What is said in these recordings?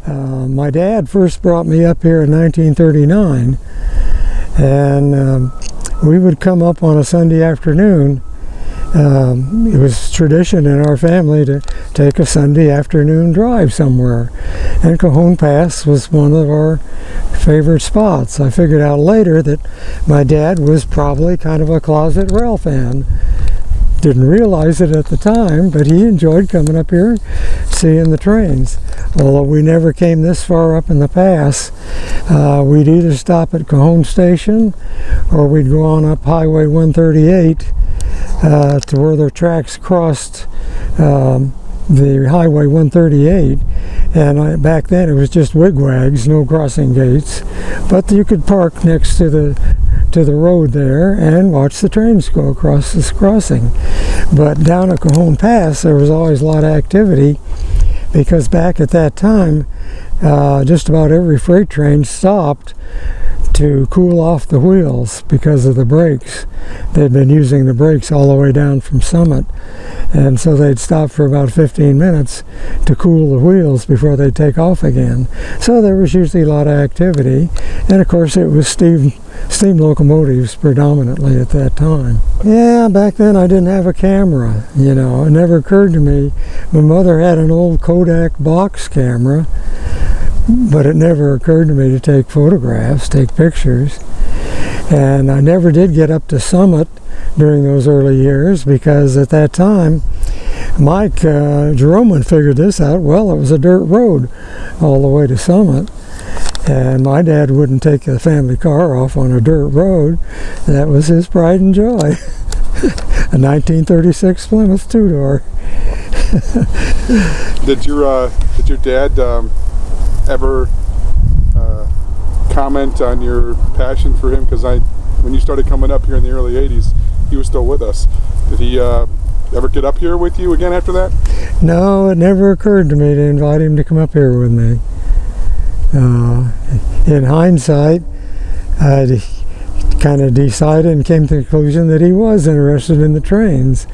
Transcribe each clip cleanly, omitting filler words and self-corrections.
My dad first brought me up here in 1939, and we would come up on a Sunday afternoon. It was tradition in our family to take a Sunday afternoon drive somewhere, and Cajon Pass was one of our favorite spots. I figured out later that my dad was probably kind of a closet rail fan. Didn't realize it at the time, but he enjoyed coming up here, seeing the trains. Although we never came this far up in the pass, we'd either stop at Cajon Station or we'd go on up Highway 138 to where the tracks crossed the Highway 138. And back then it was just wigwags, no crossing gates, but you could park next to the road there and watch the trains go across this crossing. But down at Cajon Pass there was always a lot of activity, because back at that time just about every freight train stopped to cool off the wheels because of the brakes. They'd been using the brakes all the way down from Summit, and so they'd stop for about 15 minutes to cool the wheels before they'd take off again. So there was usually a lot of activity, and of course it was steam locomotives predominantly at that time. Yeah, back then I didn't have a camera, you know. It never occurred to me. My mother had an old Kodak box camera, but it never occurred to me to take photographs, take pictures. And I never did get up to Summit during those early years, because at that time Mike Jeroman figured this out. Well, it was a dirt road all the way to Summit, and my dad wouldn't take the family car off on a dirt road. That was his pride and joy. A 1936 Plymouth two-door. Did your dad ever comment on your passion for him? Because when you started coming up here in the early 80s, he was still with us. Did he ever get up here with you again after that? No, it never occurred to me to invite him to come up here with me. In hindsight, I kind of decided and came to the conclusion that he was interested in the trains,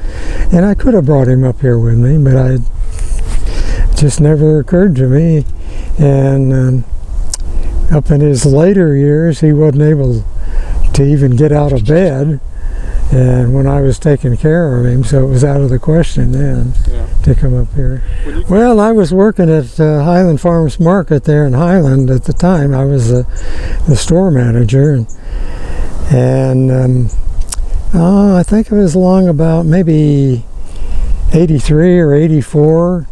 and I could have brought him up here with me, but it just never occurred to me. And up in his later years, he wasn't able to even get out of bed, and when I was taking care of him, so it was out of the question then to come up here. Well, I was working at Highland Farms Market there in Highland at the time. I was the store manager, and I think it was along about maybe 83 or 84.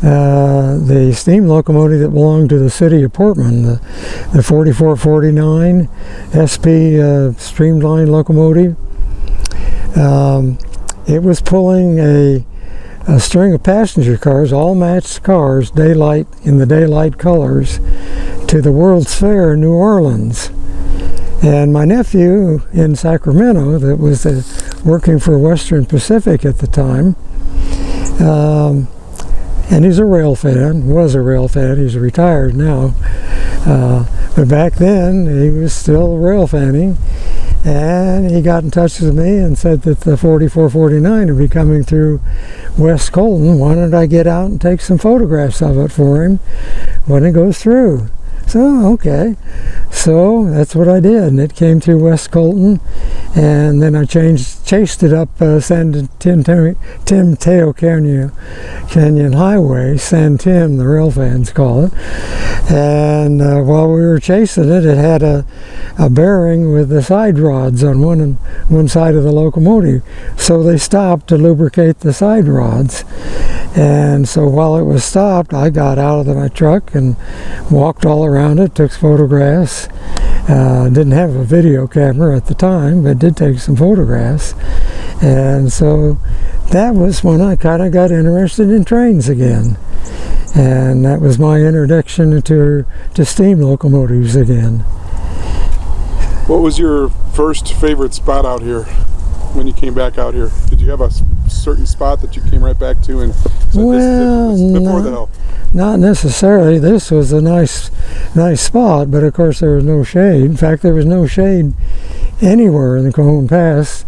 The steam locomotive that belonged to the city of Portland, the 4449 SP streamline locomotive, it was pulling a string of passenger cars, all matched cars, daylight in the daylight colors, to the World's Fair in New Orleans. And my nephew in Sacramento, that was working for Western Pacific at the time, and he's a rail fan, was a rail fan, he's retired now. But back then, he was still rail fanning. And he got in touch with me and said that the 4449 would be coming through West Colton. Why don't I get out and take some photographs of it for him when it goes through? So, okay. So that's what I did, and it came through West Colton, and then I chased it up San Mateo Canyon Highway, San Tim, the rail fans call it. And while we were chasing it, it had a bearing with the side rods on one side of the locomotive. So they stopped to lubricate the side rods. And so while it was stopped, I got out of my truck and walked all around it, took photographs. Didn't have a video camera at the time, but did take some photographs. And so that was when I kind of got interested in trains again. And that was my introduction to steam locomotives again. What was your first favorite spot out here when you came back out here? Did you have a certain spot that you came right back to and said, well, this is before the hill? Not necessarily. This was a nice spot, but of course there was no shade. In fact, there was no shade anywhere in the Cajon Pass,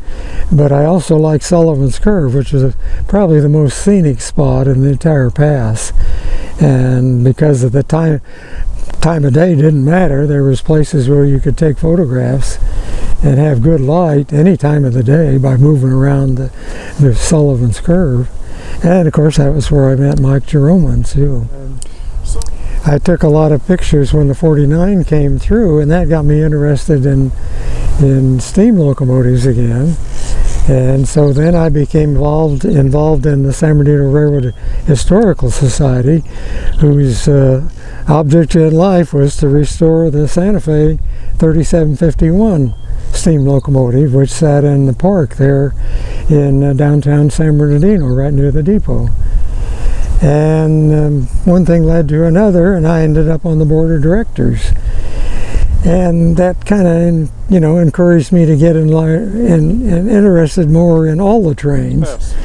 but I also like Sullivan's Curve, which is probably the most scenic spot in the entire pass. And because of the time of day didn't matter, there was places where you could take photographs and have good light any time of the day by moving around the Sullivan's Curve. And of course that was where I met Mike Jeroman too. I took a lot of pictures when the 49 came through, and that got me interested in steam locomotives again. And so then I became involved in the San Bernardino Railroad Historical Society, whose object in life was to restore the Santa Fe 3751 steam locomotive, which sat in the park there in downtown San Bernardino, right near the depot. And one thing led to another, and I ended up on the board of directors. And that kind of, encouraged me to get interested more in all the trains. Yes.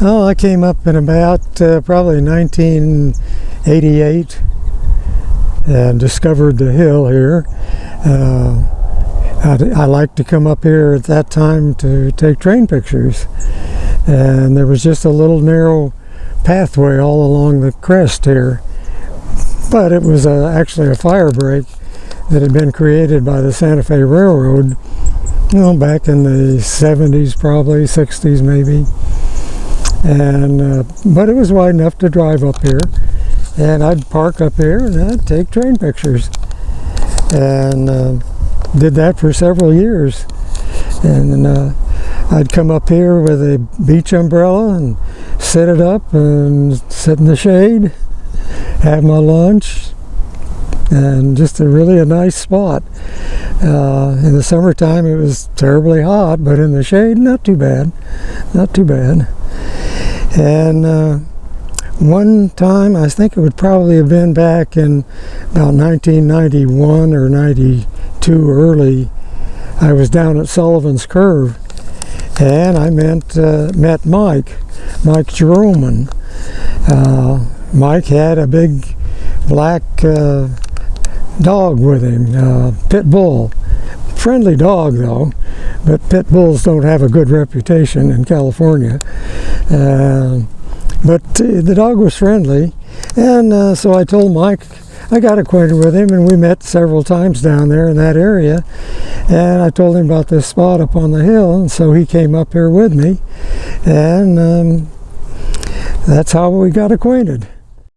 Oh, I came up in about probably 1988 and discovered the hill here. I liked to come up here at that time to take train pictures. And there was just a little narrow pathway all along the crest here. But it was actually a fire break that had been created by the Santa Fe Railroad, back in the 70s, probably 60s maybe. And but it was wide enough to drive up here, and I'd park up here and I'd take train pictures, and did that for several years. And I'd come up here with a beach umbrella and set it up and sit in the shade, have my lunch, and just a nice spot. In the summertime it was terribly hot, but in the shade not too bad. And one time, I think it would probably have been back in about 1991 or 92 early, I was down at Sullivan's Curve, and I met Mike Jeroman. Mike had a big black dog with him, pit bull. Friendly dog though, but pit bulls don't have a good reputation in California. But the dog was friendly, and so I told Mike, I got acquainted with him, and we met several times down there in that area. And I told him about this spot up on the hill, and so he came up here with me, and that's how we got acquainted.